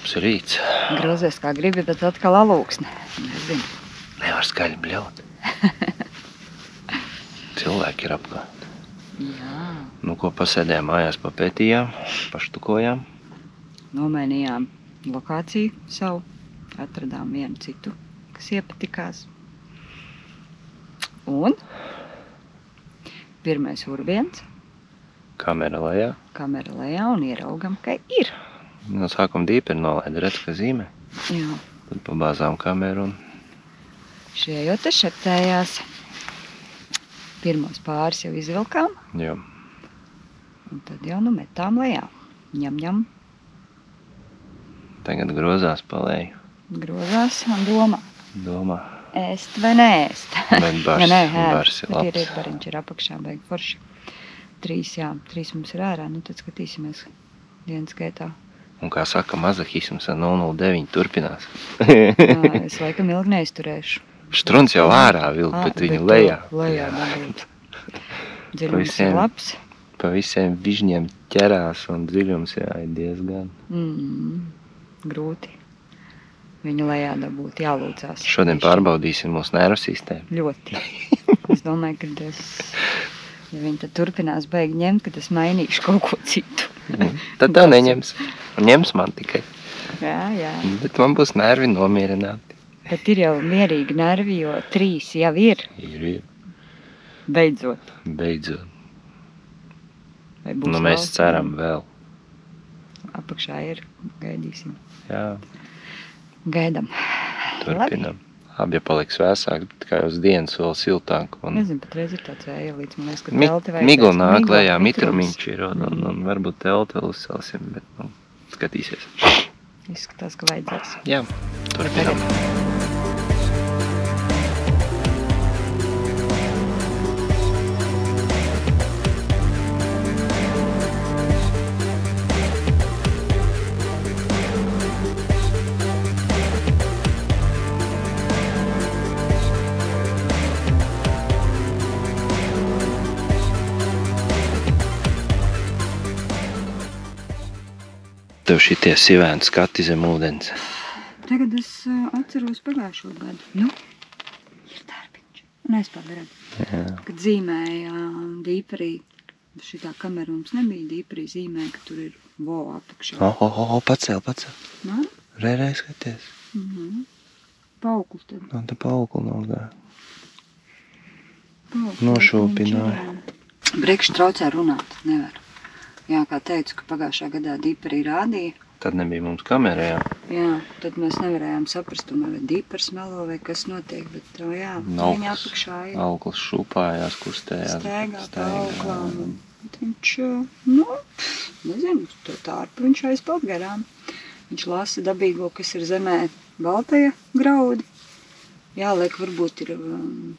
Labs rīts. Grozies kā gribi, bet atkal alūksne. Nezinu. Nevar skaļi bļaut. Cilvēki ir apkārt. Jā. Nu, ko pasēdējām mājās, papētījām, paštukojām. Nomainījām lokāciju savu. Atradām vienu citu, kas iepatikās. Un pirmais urbiens. Kamera lejā. Kamera lejā un ieraugam, ka ir. No sākuma dīperi nolaida, redz, ka zīmē. Jā. Tad pabāzām kameru un... Šie jau te šeptējās. Pirmos pāris jau izvilkām. Jā. Un tad jau nu metām lejā. Ņem. Tagad grozās pa leju. Grozās un domā. Domā. Ēst vai neēst. Bet bars ir labs. Ir bariņš ir apakšā, beig forši. 3 mums ir ārā, nu tad skatīsimies dienas gaitā. Un kā saka, mazahisms ar 009 turpinās. Es laikam ilgi neizturēšu. Štruns jau ārā vilk, bet viņu lejā. Lejā dabūt. Dziļums ir labs. Pa visiem vižņiem ķerās un dziļums ir diezgan. Grūti. Viņu lejā dabūt, jālūcās. Šodien pārbaudīsim mūsu nervu sistēmu. Ļoti. Es domāju, ka ja viņi tad turpinās beig ņemt, ka es mainīšu kaut ko citu. Tad tev neņems. Un ņems man tikai. Jā. Bet man būs nervi nomierināti. Bet ir jau mierīgi nervi, jo 3 jau ir. Ir. Beidzot. Nu, mēs ceram vēl. Apakšā ir. Gaidīsim. Jā. Gaidam. Turpinam. Abi paliks vēsāk, bet kā jau uz dienas vēl siltāk. Nezinu, patreiz ir tāds vēja līdz, man liekas, ka telti vajag. Migla nāk lejā, mitrumiņš ir un varbūt telti vēl uzcelsim, bet skatīsies. Izskatās, ka vajadzēs. Jā, turpinam. Tev šitie sivēni skati zem ūdens. Tagad es atceros pagājušo gadu. Nu, ir darbiņš. Un es padarām. Kad zīmēja dīperī, šitā kamera mums nebija dīperī, zīmēja, ka tur ir vo apakšā. Pacēl. Nu? Rei skaties. Paukli tad. No, te paukli nogāja. Nošūpināja. Brekšs traucē runāt, nevar. Jā, kā teicu, ka pagājušā gadā dīperī rādīja. Tad nebija mums kamera, jā. Jā, tad mēs nevarējām saprast, vai dīpers melo, vai kas notiek, bet jā, viņa apakšā ir. Auklis šūpājās, kustējās. Staigā pa auklām. Viņš, nezinu, to tārpu viņš aizpeld garām. Viņš lasa dabīgo, kas ir zemē baltajā graudi. Jāliek, varbūt ir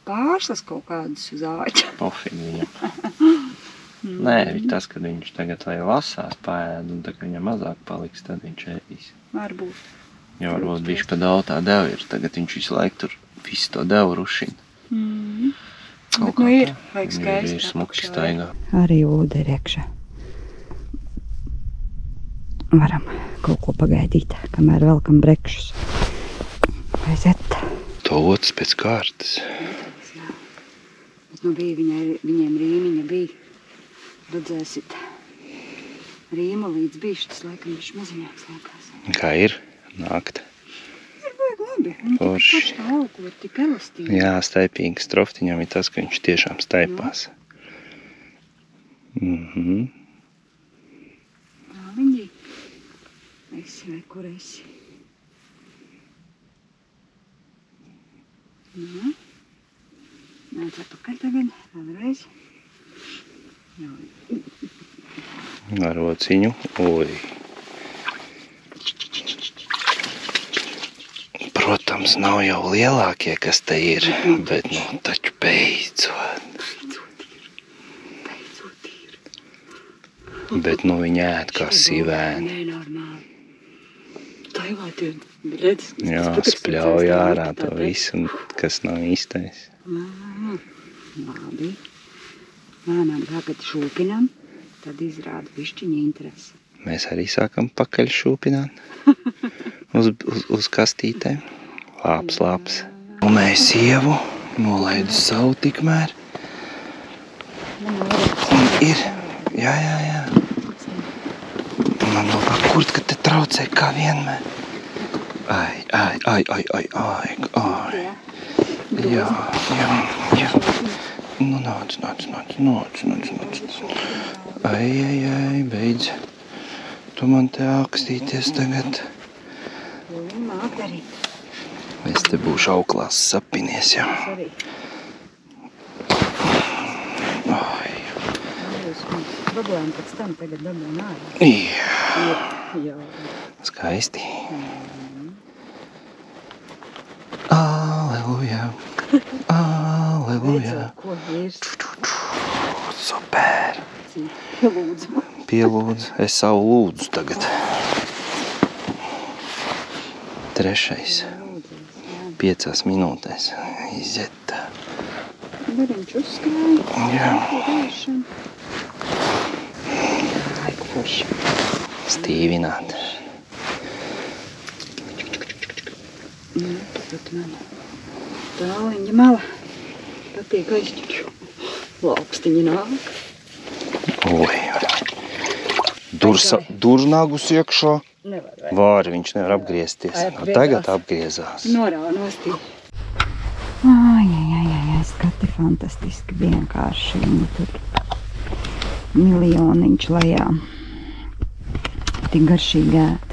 pārslas kaut kādas uz āķa. Pofīgi viņam. Nē, tas, kad viņš tagad vai lasās paēd, un tā, ka viņam mazāk paliks, tad viņš ēdīs. Varbūt. Jo varbūt viņš pa daudz tā devu ir, tagad viņš visu laiku tur visu to devu rušina. Bet ir, vajag skaisti. Ir smuki staigā. Arī ūde ir iekšā. Varam kaut ko pagaidīt, kamēr velkam brekšus. Aiziet. To otrs pēc kārtas. Jā. Bet viņiem rīmiņa bija. Redzēsit, rīma līdz bišķis, laikam viņš maziņāks laikās. Kā ir? Nākt. Ir vajag labi. Forši. Paši tā augli ir tik elastīgi. Jā, staipīgi stroftiņam ir tas, ka viņš tiešām staipās. Māliņģī. Esi vai kur esi? Nāc atpakaļ tagad, vēlreiz. Ar ociņu. Oi. Protams, nav jau lielākie, kas te ir, bet taču beidzot. Bet viņi ēd kā sivēni. Jā, spļauj ārā to visu, kas nav īstais. Labi. Lēnām tagad šūpinam, tad izrāda bišķiņa interesi. Mēs arī sākam pakaļ šūpināt uz kastītēm. Labs. Un mēs sievu nolaidu savu tikmēr. Un ir, jā. Man vēl kā kurt, ka te traucē kā vienmēr. Ai. Jā. Nu, nāc. Ai, beidz. Tu man te ākstīties tagad. Es te būšu auklās sapinies jau. Ai. Problēma pēc tam tagad dabūn ārā. Jā. Skaisti. Aleluja. Ko ir? Super. Pielūdzu. Es savu lūdzu tagad. 3. 5 minūtēs iziet. Gariņš uzskrāja. Jā. Ai, kurš. Stīvināt. Pat man tāliņa mala. Patīk aizķiķu. Laukstiņi nāk. Oi. Durnagus iekšā. Nevar. Var, viņš nevar apgriezties. Tagad apgriezās. Norāva nostī. Ai, skati fantastiski vienkārši. Viņi tur miljoniņš lejā. Tik garšīgi ēta.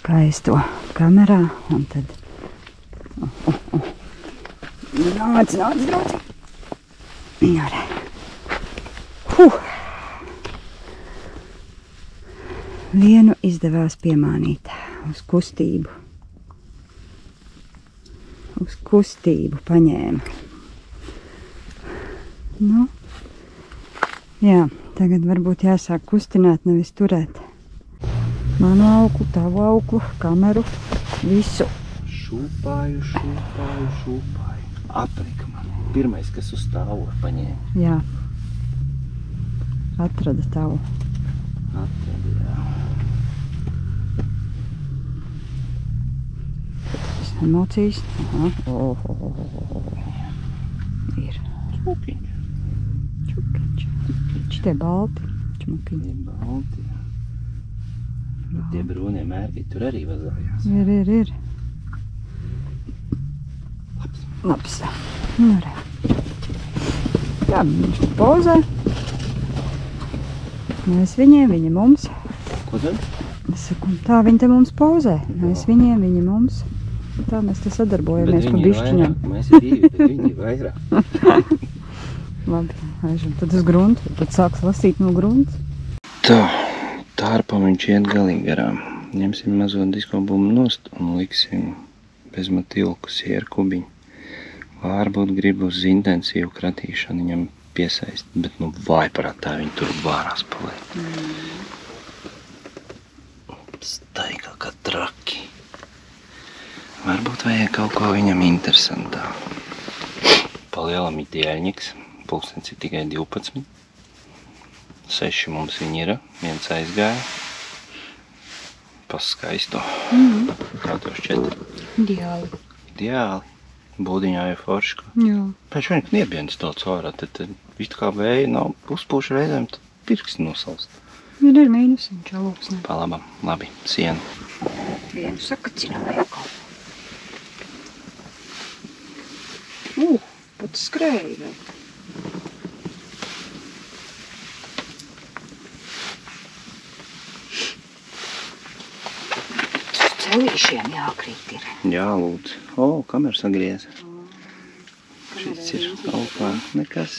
Skaisto kamerā un tad nāc. Vienu izdevās piemānīt uz kustību. Uz kustību paņēma. Nu, jā, tagad varbūt jāsāk kustināt, nevis turēt. Manu auklu, tavu auklu, kameru, visu. Šūpāju. Aprika man. Pirmais, kas uz stāvu paņēma. Jā. Atrada tavu. Jā. Emocijas. Ir. Čukiņš. Šitie balti. Čmukiņi. Balti. Tie brūnie mērķi tur arī vazājās. Ir. Labs. Nu, re. Jā, viņš pauzē. Mēs viņiem, viņi mums. Ko tad? Es saku, tā viņi te mums pauzē. Mēs viņiem, viņi mums. Tā mēs te sadarbojamies pa bišķiņām. Mēs ir 2, bet viņi ir vairāk. Labi, aižam tad uz gruntu. Tad sāks lasīt no grunts. Tā. Tārpam viņš iet galīgi garām. Ņemsim mazo diskobumbu nost un liksim bezmatilku sieru kubiņu. Varbūt gribu uz intensīvu kratīšanu viņam piesaist, bet nu vaiprātā viņi tur vārās paliek. Staigā kā traki. Varbūt vajag kaut ko viņam interesantā. Palielam ir dieļņiks, pulkstens ir tikai 12. 6 mums viņi ir, viens aizgāja. Paskaisto. Kā tev šķiet? Ideāli. Būdiņā ir forši. Jā. Pēc vien kniebienas daudz ārā, tad visu kā vēja nav uzpūša reizēm, tad pirksti nosalst. Ir mīnusiņš, alūksnē. Palabam, labi, sienu. Vienu sakacināju kaut. Pat skrēja vēl. Celīšiem jākrīt ir. Jā, lūdzu. O, kamera sagrieza. Šis ir kaut kā nekas.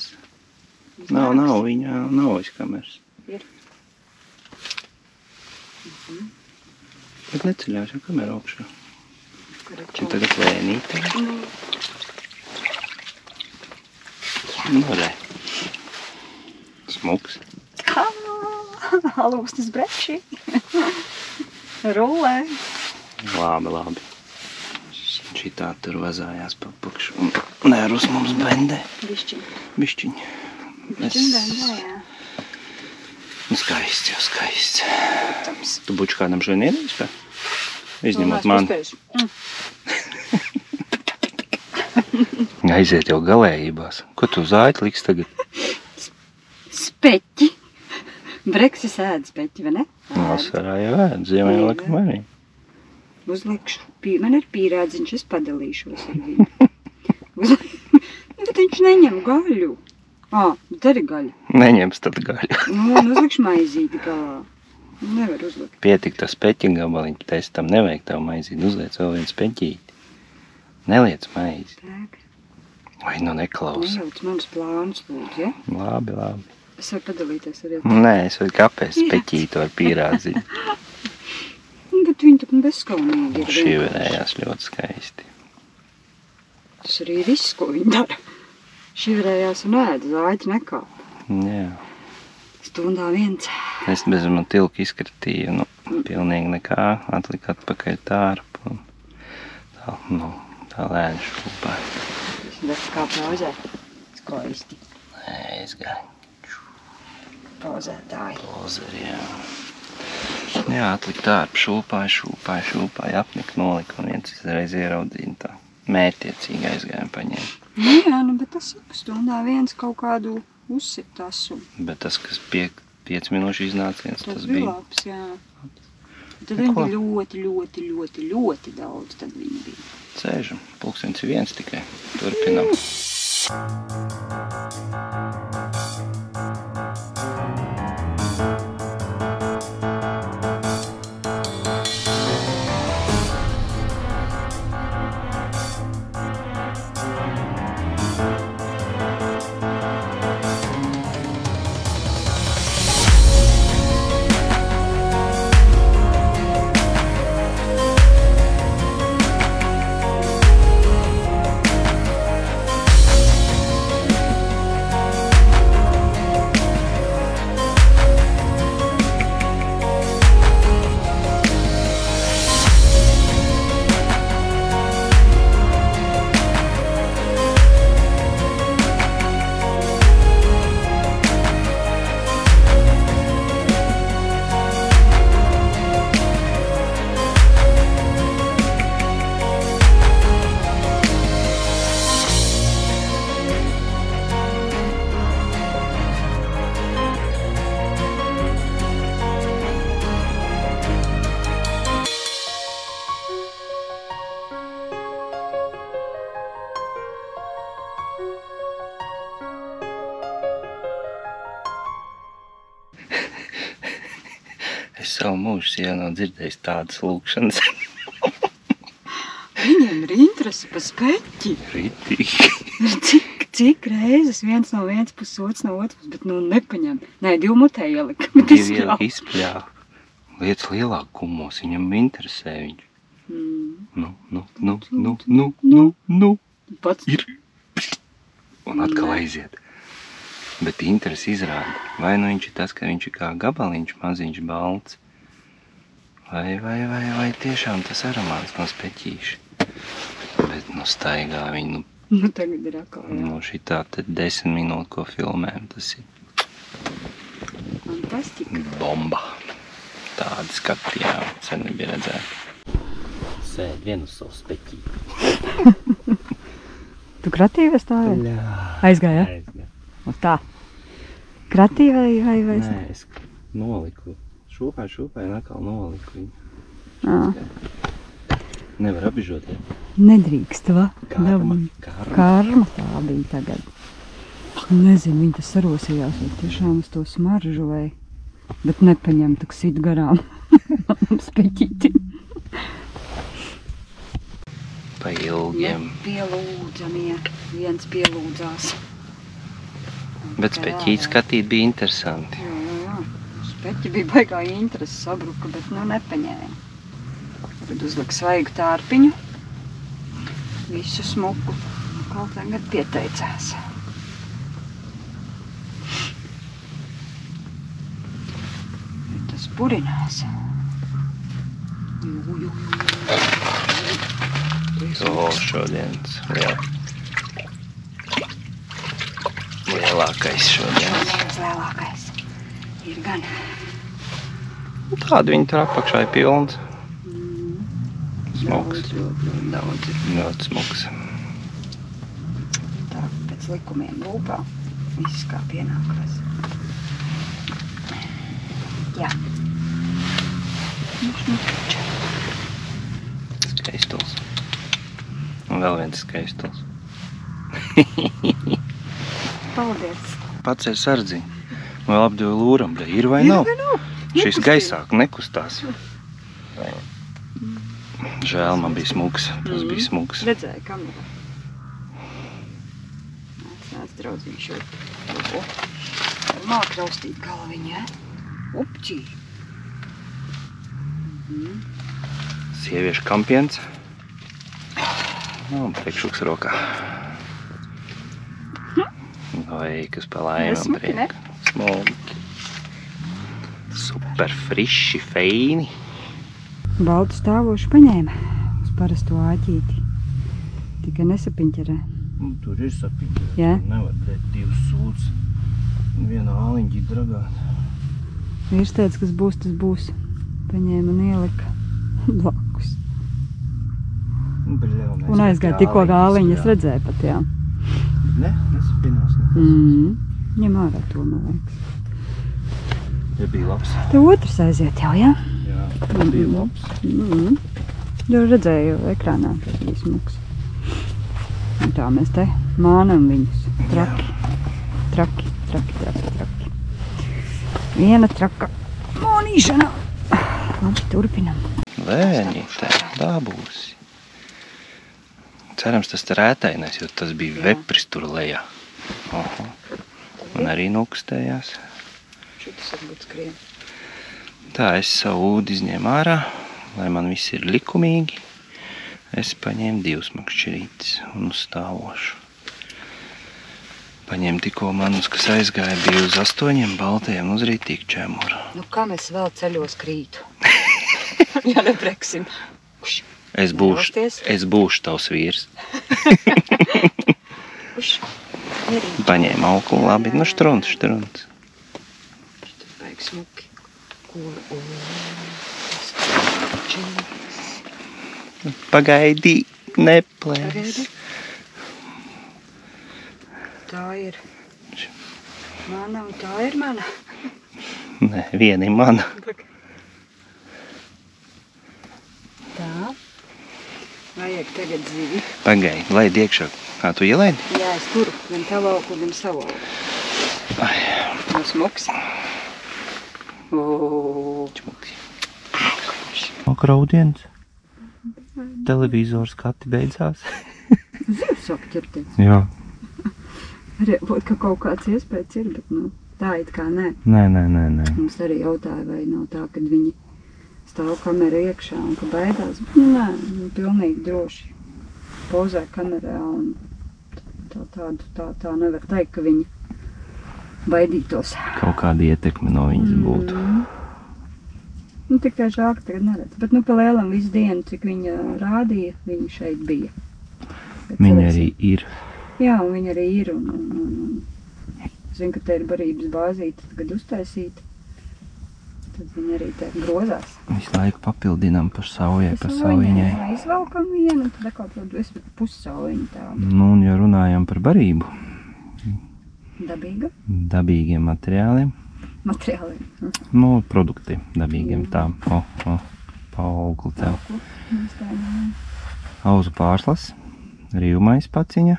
Nav, viņa nav aiz kameras. Ir. Bet neceļās jau kamera augšā. Un tagad lēnītē. Nu, re. Smuks. Alūksnes brekši. Rulē. Labi. Šitā tur vazājās pa pukšu. Un nērus mums bendē. Bišķiņ. Bišķiņ bendē, jā. Skaists jau skaists. Tu būtu kādam šodien iedīs, kā? Izņemot mani. Aiziet jau galējībās. Ko tu uz āķi liks tagad? Speķi. Breksis ēd speķi, vai ne? Vasarā jau ēd, ziemā jau laikam arī. Uzlikšu. Man ir pīrādziņš, es padalīšos ar viņu. Bet viņš neņem gaļu. Bet arī gaļu. Neņems tad gaļu. Un uzlikšu maizīti galā. Nevar uzlikt. Pietik tas peķi gabaliņš, bet es tam nevajag tavu maizīti. Uzliec vēl viens peķīti. Neliec maizi. Tak. Vai nu neklausa? Nejauc manas plānus, lūdzu, ja? Labi. Es varu padalīties arī. Nē, es varu kāpēc peķītu ar pīrādziņu. Bet viņi tak bezskaunīgi ir. Šī varējās ļoti skaisti. Tas arī ir viss, ko viņi dara. Šī varējās un ēd, zāķi nekāp. Jā. Stundā viens. Es bez man tilku izkratīju, pilnīgi nekā, atlika atpakaļ tārpu. Tā lēni šūpā. Bet kā pauzē? Skaisti. Nē, es gāju. Pauzētāji. Pozeri, jā. Jā, atlika tārpu, šūpāju, apnika nolika un viens reiz ieraudzīja tā. Mērķiecīgi aizgājām paņēma. Jā, bet tas saka, stundā viens kaut kādu uzsit asu. Bet tas, kas 5 minūšu iznāciens, tas bija bija. labs, jā. Tad viņi bija ļoti daudz, tad viņi bija. Sēžam, pulkstens ir viens tikai. Turpinam. Es savu mūžu sienu nav dzirdējis tādas lūkšanas. Viņiem ir interese pa speķi. Ritīgi. Cik reizes viens no vienas puses, otrs no otras, bet nepaņem. Nē, 2 mutē ielika, bet Divi ielika izpļāva. Lietas lielāk kumos, viņam interesē viņš. Pats ir. Un atkal aiziet. Bet interesi izrāda. Vai nu viņš ir tas, ka viņš ir kā gabaliņš, maziņš balts. Vai tiešām tas aromāts no speķīša. Bet, nu, staigā viņi, Nu, tagad ir atkal, jā. nu, šitā te 10 minūtes, ko filmējam, tas ir Fantastika. bomba. Tādi skati, jā, sen nebija redzēti. Sēd vienu uz savu speķī. Tu kratīji vai stāvēji? Jā. Aizgāja? Aizgāja. Un tā. Kratīji vai? Nē, es noliku. Šūpāju, un atkal noliku viņu. Ā. Nevar apbižot, ja? Nedrīkst, va? Karma. Karma tā bija tagad. Nezinu, viņi tas sarosījās, vai tiešām uz to smaržu vai... Bet nepaņem, tak sit garām. Speķīti. Pa ilgiem. Pielūdzamie. Viens pielūdzās. Bet speķīt skatīt bija interesanti. Jā. Speķi bija baigā interesi sabruka, bet nu nepaņēma. Tad uzlika svaigu tārpiņu. Visu smuku. Kaut tagad pieteicās. Tas purinās. O, šodienas lielākais šodienas. Lielākais. Ir gan. Tāda viņa tur apakšā ir pilns. Smuks. Daudz ir. Ļoti smuks. Tā, pēc likumiem lūpā. Viss kā pienākās. Jā. Skaistuls. Un vēl viens skaistuls. Paldies. Pats ir sardziņ. Vēl apdevu lūram, bet ir vai nav? Šis gaisāk nekustās. Žēl, man bija smuks. Tas bija smuks. Redzēju kamerā. Nāc, draudzīšu šeit. Var māk raustīt galviņu, ja? Upčī. Sieviešu kampiens. Un priekšuks rokā. Vai, kas pa laimam priek. Smuki. Super friši, feini. Baltu stāvošu paņēma uz parasto āķīti. Tikai nesapiņķerē. Tur ir sapiņķerē. Jā? Nevar tēt divas sūds. Viena āliņģi dragāt. Vīrs teica, kas būs, tas būs. Paņēma un ielika blakus. Un aizgāja tikko āliņu, es redzēju pat, jā. Ne, nesapinās nekas. Ņem ārā to, man liekas. Te bija labs. Te otrs aiziet jau, jā? Jā, te bija labs. Jau redzēju ekrānā, ka bija smuks. Un tā mēs te mānam viņus. Traki. Viena traka monīšana. Labi, turpinam. Lēnītē, dabūsi. Cerams, tas te rētainais, jo tas bija vepris tur lejā. Aha. Un arī nokustējās. Šitas varbūt skrien. Tā, es savu ūdi izņēmu ārā, lai man viss ir likumīgi. Es paņēmu 2 makšķerītes un uzstāvošu. Paņēmu tikko manus, kas aizgāja, bija uz 8 baltajiem uz rītīgu čemuru. Nu, kam es vēl ceļos krītu? Ja nebreksim. Es būšu tavs vīrs. Paņēmu auku, labi, nu štrunts. Tas baig smuki. Pagaidī, neplēs. Tā ir mana un tā ir mana. Nē, viena ir mana. Tā. Vajag tagad zivi. Pagaidi, laid iekšā. Kā tu ielaidi? Jā, es turu gan tavu auku, gan savu auku. No smuks. Čmuks. Kraudienas. Televizors skati beidzās. Zivs saka ķerties. Jā. Arī būt, ka kaut kāds iespējas ir, bet nu, tā it kā nē. Nē. Mums arī jautāja, vai nav tā, kad viņi stāv kamera iekšā un ka baidās. Nē, pilnīgi droši. Pozē kamerā un tā nevar teikt, ka viņi baidītos. Kaut kāda ietekme no viņas būtu. Nu, tik tā žāk tagad neredz. Bet, nu, pa lielam visu dienu, cik viņa rādīja, viņa šeit bija. Bet Viņa arī ir. Jā, un viņa arī ir. Un zinu, ka te ir barības bāzīte tagad uztaisīta. Tad viņa arī te grozās. Visu laiku papildinām par saujai, par saujiņai. Jā, izvalkam vienu, un tad atkal es pussaujiņu tādu. Nu, un ja runājam par barību, Dabīga dabīgiem materiāliem, materiāliem. nu, produkti dabīgiem tā, pa auglu tev. Auzu pārslas, rīvmais paciņa,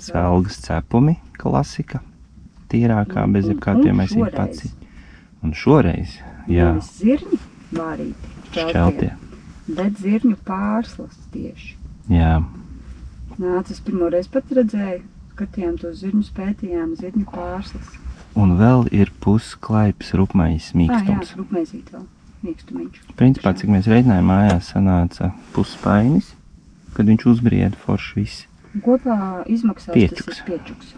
svelgas cepumi, klasika, tīrākā, bez jebkādiem aizsīt paciņa. Un šoreiz, jā, Zirņi vārīti, šķeltie, bet zirņu pārslas tieši. jā, Nāc, es pirmoreiz pat redzēju, skatījām tos zirņus, pētījām zirņu pārslas. un vēl ir pusklaips rupmais Jā, mīkstums. rupmēzīt vēl, mīkstumiņš. Principā, cik mēs reiķinājām mājās, sanāca puspainis, kad viņš uzbrieda forši visi. Kopā izmaksās Piečuks. tas ir piečuks.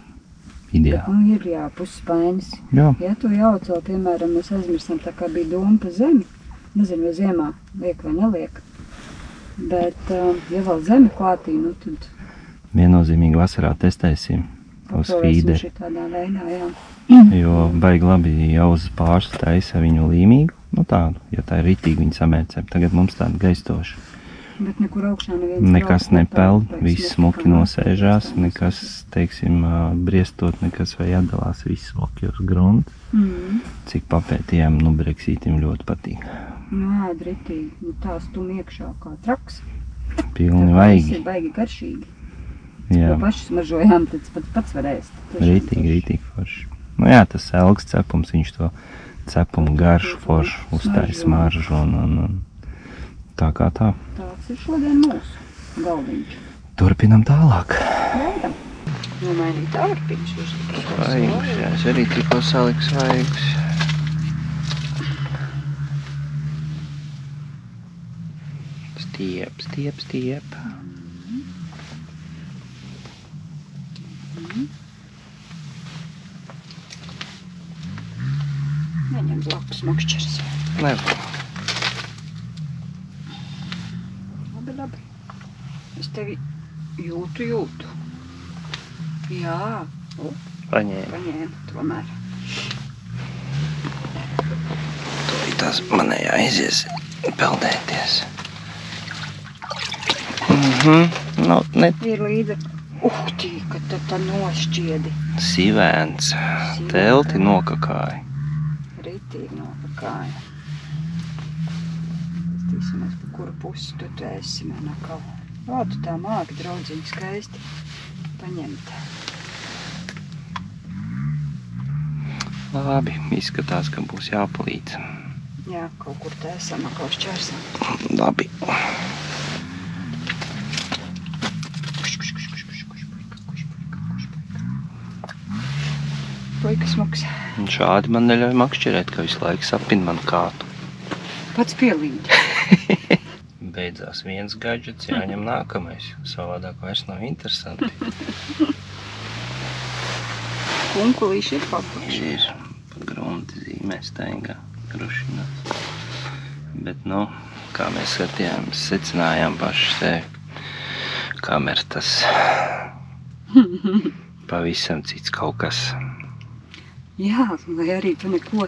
Ideāli. Nu, ir jā, puspainis. Jā, Ja tu jauc vēl, piemēram, mēs aizmirstam, tā kā bija doma pa zemi, nezinu, vai ziemā liek vai neliek, bet, ja vēl zemi klātī, nu, tad viennozīmīgi vasarā testēsim uz apsolēsim fīderi, šitādā veidā, jā. jo baigi labi jauzas pārslas taisa viņu līmīgu, nu tādu, ja tā ir ritīgi viņa samērcēm. Tagad mums tāda gaistoša. Bet nekur augšā neviens Nekas brauc, nepeld, tā, viss smuki smuki nosēžās, nekas, teiksim, briestot, nekas vai atdalās, viss smuki uz grunta. Cik papētījām, nu, breksītim ļoti patīk. Nu, ēd ritīgi, nu, tā stum iekšā kā traks. Pilni Tā vaigi, ir baigi garšīgi. jā, Jo paši smaržojām, tad pats var ēst. ritīgi forši. Nu jā, tas elgas cepums, viņš to cepumu garšu foršu uztāja smaržu un tā kā tā. Tāds ir šodien mūsu galdiņš. Turpinam tālāk. Gaidam. Nomainīt ārpiņš. Svaigs, jā, es arī tikko saliku svaigs. Stiep. Neņem blakus makšķers. Nevar. Labi. Es tevi jūtu. Jā, Paņēma. paņēmu tomēr. Tas manai aizies peldēties. Nu, ne Ir līdzi. Tī, ka tā nošķiedi. sivēns. Telti nokakāja. Ritīgi nopakāja. Stīsimies, pa kuru pusi tu esi man akal. Tu tā māki, draudziņi, skaisti paņemt. Labi, izskatās, ka būs jāpalīdz. Jā, kaut kur tā esam akal šķērsam. Labi. Puika smuks. Un šādi man neļauj makšķerēt, ka visu laiku sapina man kātu. Pats pielīd. Beidzās viens gadžets, jāņem nākamais. Savādāk vairs nav interesanti. Kunkulīši ir papakši. Ir pa grunti zīmē staigā, rušinās. Bet, nu, kā mēs skatījāmies, secinājām paši sevi. Kamēr tas pavisam cits kaut kas. Jā, vai arī tu neko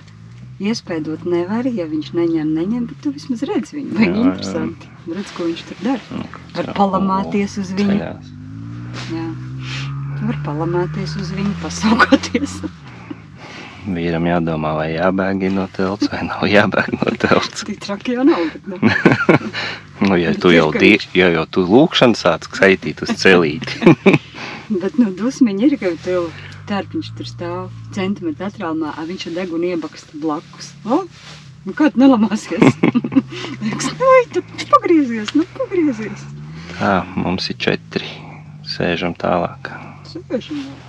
iespēdot nevari, ja viņš neņem, bet tu vismaz redz viņu. Vai Jā, interesanti. Redz, ko viņš tur dara. Nu, Var palamāties uz viņu. Ceļās. Jā. Tu var palamāties uz viņu, pasaukoties. Vīram jādomā, vai jābēg no telts, vai nav jābēg no telts. Tik traki jau nav, bet nu. Nu, ja tu jau tu lūkšanu sāc skaitīt uz celīti. Bet, nu, dusmiņi ir, ka tev tērpiņš tur stāv centimetru attālumā, viņš ar degunu iebaksta blakus. Nu, kā tu nelamāsies? Liekas, tu pagriezies. Tā, mums ir 4. Sēžam tālāk. Sēžam vēl.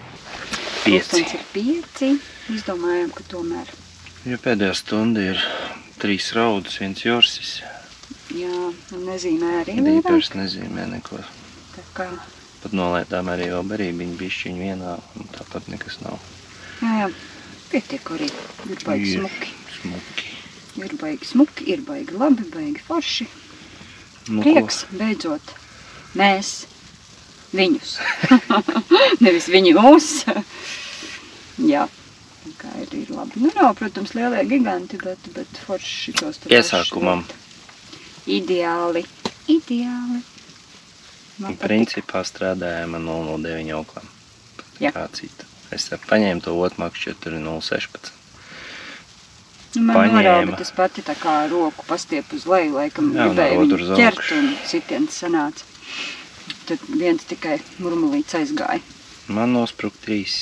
5. Ir 5. Izdomājām, ka tomēr. Jo pēdējā stunda ir 3 raudus, 1 jorsis. Jā, nezīmē arī Dīpers nezīmē neko. Tā kā, Pat nolaidām arī vēl barībiņu bišķiņu vienā, un tāpat nekas nav. jā, pietiek arī. Ir baigi Ir smuki. smuki. Ir baigi smuki, ir baigi labi, baigi forši. Nu, Prieks, beidzot, mēs viņus. Nevis viņi mūs. Jā, tā kā ir labi. Nu, nav, protams, lielie giganti, bet forši tos tur Iesākumam. Ideāli. Man patīk. Principā strādājām ar 009 oklām. Jā. Kā cita. Es paņēmu to otmakšķi, tur ir 016. Man Paņēma. norāda, tas pati tā kā roku pastiep uz leju, laikam Jā, un gribēja otru viņu uz ķert augšu. un sitiens sanāca. Tad viens tikai murmulīts aizgāja. Man nosprūk 3.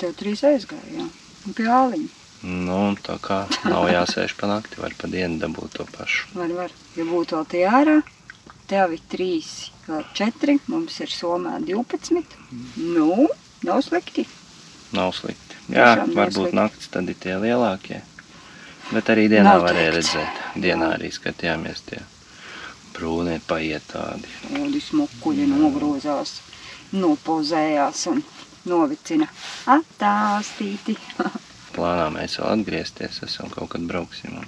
Tev 3 aizgāja, jā. Un pie āliņa. Nu, tā kā nav jāsēž pa nakti, var pa dienu dabūt to pašu. Var. Ja būtu vēl tie ārā, tev ir 3, vēl 4, mums ir Somā 12. Nu, nav slikti. Nav slikti. Jā, Tiešām nav varbūt slikti. naktis tad ir tie lielākie. Bet arī dienā Noteikti. varēja redzēt. Dienā Jā. arī skatījāmies tie brūnie paiet tādi. Tādi smukuļi nogrozās, nopozējās un novicina attāstīti. Plānā mēs vēl atgriezties, esam kaut kad brauksim.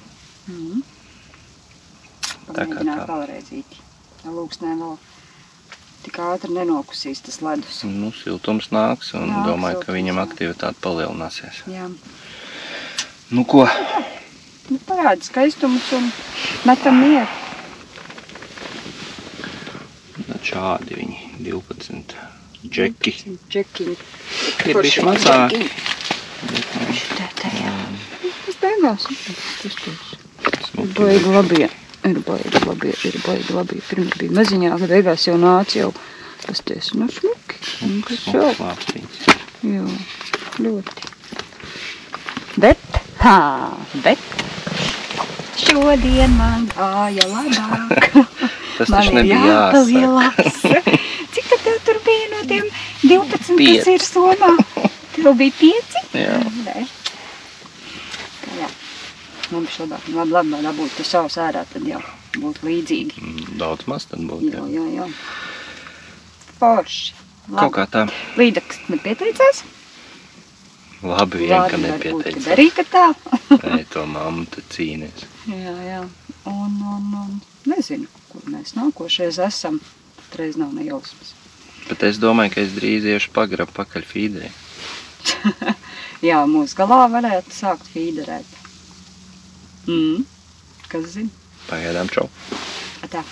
Tā kā Pamēģināt tā. vēlreizīti. Lūksnē vēl tik ātri nenokusīs tas ledus. Nu, siltums nāks un Nāks domāju, ka siltums, viņam jā. aktivitāte palielināsies. Jā. Nu ko? Nu, parāda skaistumus un metam mieru. Šādi viņi 12 džeki. Džekiņi. Ir bišķi mazāki. Tā, jā. Tas beigās. Smuki. Baigi labie. Ir baigi labie. Pirms bija maziņā, kad beigās jau nāca jau pasties. Nu, smuki. Un kas jau? Smuks lāpstiņš. Jā, ļoti. Bet šodien man gāja labāk. Tas Man taču ir nebija jāsaka. jāpalielās. Cik tad tev tur bija no tiem 12, Pieci. kas ir Somā? Tev bija 5? Jā. Nē. Jā. Man bija labāk. Labi, lai būtu tu savs ārā, tad jau būtu līdzīgi. Daudz maz tad būtu. Jā. Forši. Kaut kā tā. Līdaks nepieteicās? Labi vien, ka Varbūt, nepieteicās. kad arī, ka tā. Ei, to mammu te cīnies. Jā. Un nezinu, kur mēs nākošais esam. Patreiz nav nejausmas. Bet es domāju, ka es drīz iešu pagrabu pakaļ fīderī. Jā, mūsu galā varētu sākt fīderēt. Kas zina? Pagaidām čau. Tā.